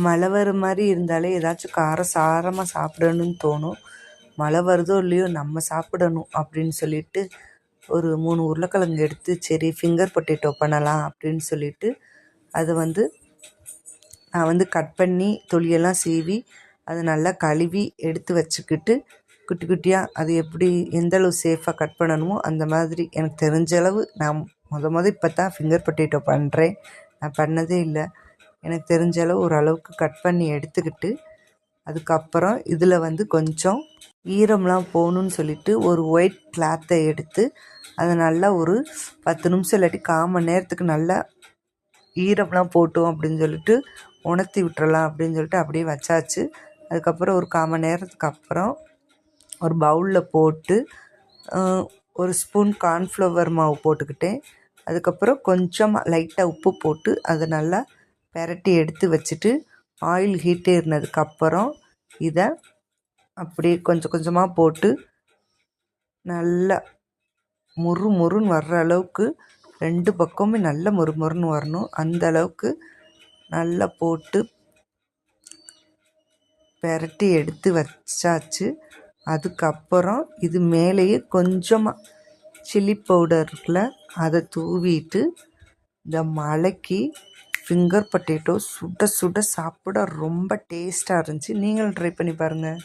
மழை வர மாதிரி இருந்தாலே ஏதாச்சும் காரசாரமாக சாப்பிடணும்னு தோணும். மழை வருதோ இல்லையோ நம்ம சாப்பிடணும் அப்படின்னு சொல்லிட்டு ஒரு 3 உருளைக்கிழங்கு எடுத்து சரி ஃபிங்கர் பொட்டேட்டோ பண்ணலாம் அப்படின்னு சொல்லிட்டு அதை நான் கட் பண்ணி தொலியெல்லாம் சீவி அதை நல்லா கழுவி எடுத்து வச்சுக்கிட்டு குட்டி குட்டியாக அது எப்படி எந்தளவு சேஃபாக கட் பண்ணணுமோ அந்த மாதிரி எனக்கு தெரிஞ்ச அளவு நான் இப்போ தான் ஃபிங்கர் பொட்டேட்டோ பண்ணுறேன். நான் பண்ணதே இல்லை. எனக்கு தெரிஞ்ச அளவு ஓரளவுக்கு கட் பண்ணி எடுத்துக்கிட்டு அதுக்கப்புறம் இதில் கொஞ்சம் ஈரம்லாம் போகணுன்னு சொல்லிட்டு ஒரு ஒயிட் கிளாத்தை எடுத்து அதை நல்லா ஒரு 10 நிமிஷம் இல்லாட்டி 1/4 மணி நேரத்துக்கு நல்லா ஈரம்லாம் போட்டோம் அப்படின்னு சொல்லிட்டு உணர்த்தி விட்டுறலாம் அப்படின்னு சொல்லிட்டு அப்படியே வச்சாச்சு. அதுக்கப்புறம் ஒரு 1/4 மணி நேரத்துக்கு அப்புறம் ஒரு பவுலில் போட்டு ஒரு ஸ்பூன் கார்ன்ஃப்ளவர் மாவு போட்டுக்கிட்டேன். அதுக்கப்புறம் கொஞ்சமாக லைட்டாக உப்பு போட்டு அதை நல்லா பெரட்டி எடுத்து வச்சுட்டு ஆயில் ஹீட் ஏறினதுக்கப்புறம் இதை அப்படியே கொஞ்சம் கொஞ்சமாக போட்டு நல்லா முறுன்னு வர்ற அளவுக்கு 2 பக்கமுமே நல்லா முறுன்னு வரணும். அந்த அளவுக்கு நல்லா போட்டு பெரட்டி எடுத்து வச்சாச்சு. அதுக்கப்புறம் இது மேலேயே கொஞ்சமாக சில்லி பவுடர் இருக்குல்ல அதை தூவிட்டு இந்த மழைக்கு ஃபிங்கர் பொட்டேட்டோ சுட சுட சாப்பிட ரொம்ப டேஸ்ட்டாக இருந்துச்சு. நீங்களும் ட்ரை பண்ணி பாருங்கள்.